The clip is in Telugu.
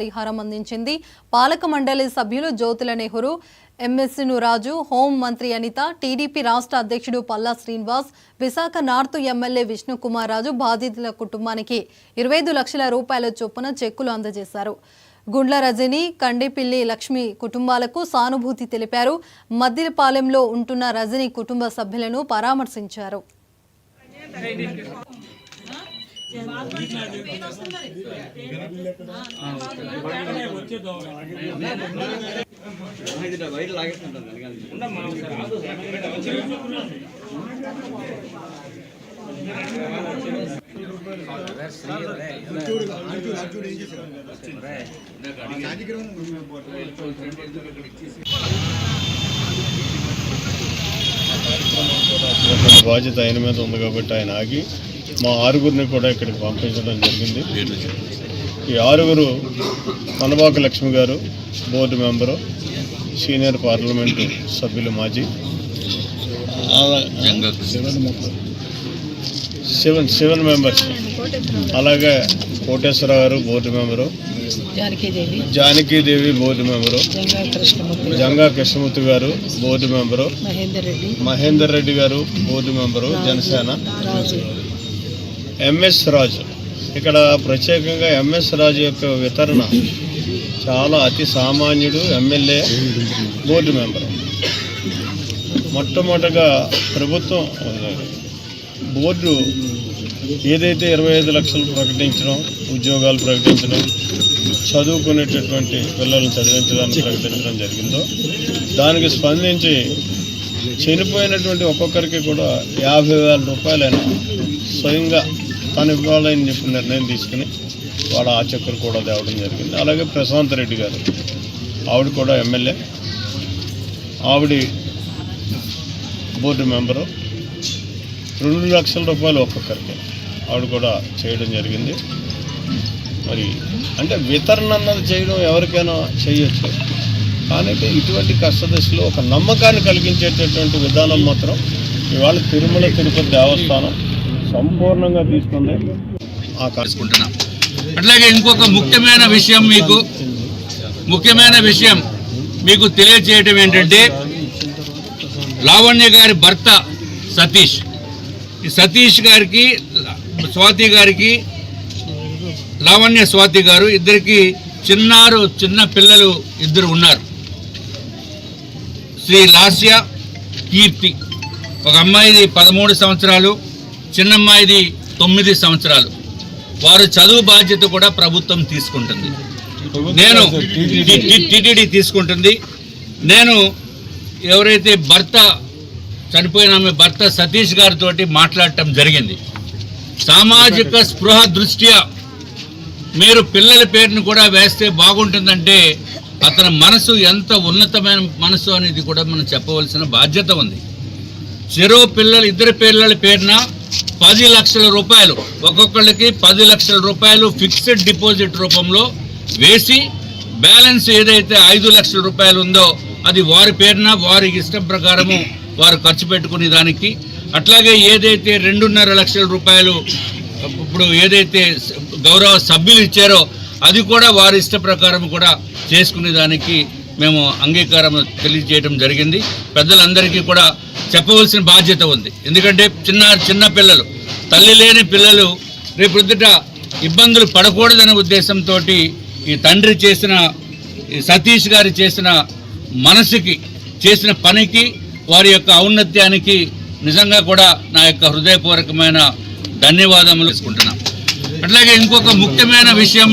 పరిహారం అందించింది. పాలక మండలి సభ్యులు జ్యోతుల నెహ్రూ, ఎంఎస్ రాజు, హోం మంత్రి అనిత, టీడీపీ రాష్ట్ర అధ్యక్షుడు పల్లా శ్రీనివాస్, విశాఖ నార్త్ ఎమ్మెల్యే విష్ణుకుమార్ రాజు బాధితుల కుటుంబానికి 25 లక్షల రూపాయల చొప్పున చెక్కులు అందజేశారు. గుండ్ల రజని, కండిపిల్లి లక్ష్మి కుటుంబాలకు సానుభూతి తెలిపారు. మద్దిలపాలెంలో ఉంటున్న రజని కుటుంబ సభ్యులను పరామర్శించారు. బాధ్యత ఆయన మీద ఉంది కాబట్టి ఆయన ఆగి మా 6గురిని కూడా ఇక్కడికి పంపించడం జరిగింది. ఈ 6గురు మనబాక లక్ష్మి గారు బోర్డు మెంబరు, సీనియర్ పార్లమెంటు సభ్యులు, మాజీ సెవెన్ మెంబర్స్, అలాగే కోటేశ్వరరావు గారు board member, Janaki Devi board member, Janga Krishnamurthy గారు బోర్డు మెంబరు, మహేందర్ రెడ్డి గారు బోర్డు మెంబరు జనసేన, ఎంఎస్ రాజు. ఇక్కడ ప్రత్యేకంగా ఎంఎస్ రాజు యొక్క వితరణ చాలా అతి సామాన్యుడు, ఎమ్మెల్యే, బోర్డు మెంబరు. మొట్టమొదటిగా ప్రభుత్వం బోర్డు ఏదైతే 25 లక్షలు ప్రకటించడం, ఉద్యోగాలు ప్రకటించడం, చదువుకునేటటువంటి పిల్లల్ని చదివించడానికి ప్రకటించడం జరిగిందో దానికి స్పందించి చనిపోయినటువంటి ఒక్కొక్కరికి కూడా 50,000 రూపాయలైనా స్వయంగా తను ఇవ్వాలని చెప్పి నిర్ణయం తీసుకుని వాళ్ళ ఆ చెక్కులు కూడా తేవడం జరిగింది. అలాగే ప్రశాంత్ రెడ్డి గారు, ఆవిడ కూడా ఎమ్మెల్యే, ఆవిడ బోర్డు మెంబరు, 2 లక్షల రూపాయలు ఒక్కొక్కరికి ఆవిడ కూడా చేయడం జరిగింది. మరి అంటే వితరణ అన్నది చేయడం ఎవరికైనా చేయొచ్చు, కానీ ఇటువంటి కష్టదశలో ఒక నమ్మకాన్ని కలిగించేటటువంటి విధానం మాత్రం ఇవాళ తిరుమల తిరుపతి దేవస్థానం సంపూర్ణంగా తీసుకుంది. అట్లాగే ఇంకొక ముఖ్యమైన విషయం మీకు తెలియజేయడం ఏంటంటే, లావణ్య గారి భర్త సతీష్, ఈ సతీష్ గారికి, స్వాతి గారికి, లావణ్య స్వాతి గారు ఇద్దరికి చిన్న పిల్లలు ఇద్దరు ఉన్నారు. శ్రీ లాస్య, కీర్తి. ఒక అమ్మాయిది 13 సంవత్సరాలు, చిన్నమ్మాయిది 9 సంవత్సరాలు. వారు చదువు బాధ్యత కూడా ప్రభుత్వం తీసుకుంటుంది, టీటీడీ తీసుకుంటుంది. నేను ఎవరైతే చనిపోయిన ఆమె భర్త సతీష్ గారితో మాట్లాడటం జరిగింది. సామాజిక స్పృహ దృష్ట్యా మీరు పిల్లల పేరును కూడా వేస్తే బాగుంటుందంటే అతని మనసు ఎంత ఉన్నతమైన మనసు అనేది కూడా మనం చెప్పవలసిన బాధ్యత ఉంది. ఇద్దరు పిల్లల పేరున 10 లక్షల రూపాయలు, ఒక్కొక్కళ్ళకి 10 లక్షల రూపాయలు ఫిక్స్డ్ డిపాజిట్ రూపంలో వేసి, బ్యాలెన్స్ ఏదైతే 5 లక్షల రూపాయలు ఉందో అది వారి పేరున వారి ఇష్టం ప్రకారము వారు ఖర్చు పెట్టుకునే దానికి, అట్లాగే ఏదైతే 2.5 లక్షల రూపాయలు ఇప్పుడు ఏదైతే గౌరవ సభ్యులు ఇచ్చారో అది కూడా వారి ఇష్ట ప్రకారం కూడా చేసుకునే దానికి మేము అంగీకారం తెలియజేయడం జరిగింది. పెద్దలందరికీ కూడా చెప్పవలసిన బాధ్యత ఉంది. ఎందుకంటే చిన్న పిల్లలు, తల్లి లేని పిల్లలు రేపొద్దుట ఇబ్బందులు పడకూడదనే ఉద్దేశంతో ఈ తండ్రి ఈ సతీష్ గారు చేసిన మనసుకి, చేసిన పనికి, వారి యొక్క ఔన్నత్యానికి నిజంగా కూడా నా యొక్క హృదయపూర్వకమైన ధన్యవాదములు తీసుకుంటున్నాం. అట్లాగే ఇంకొక ముఖ్యమైన విషయం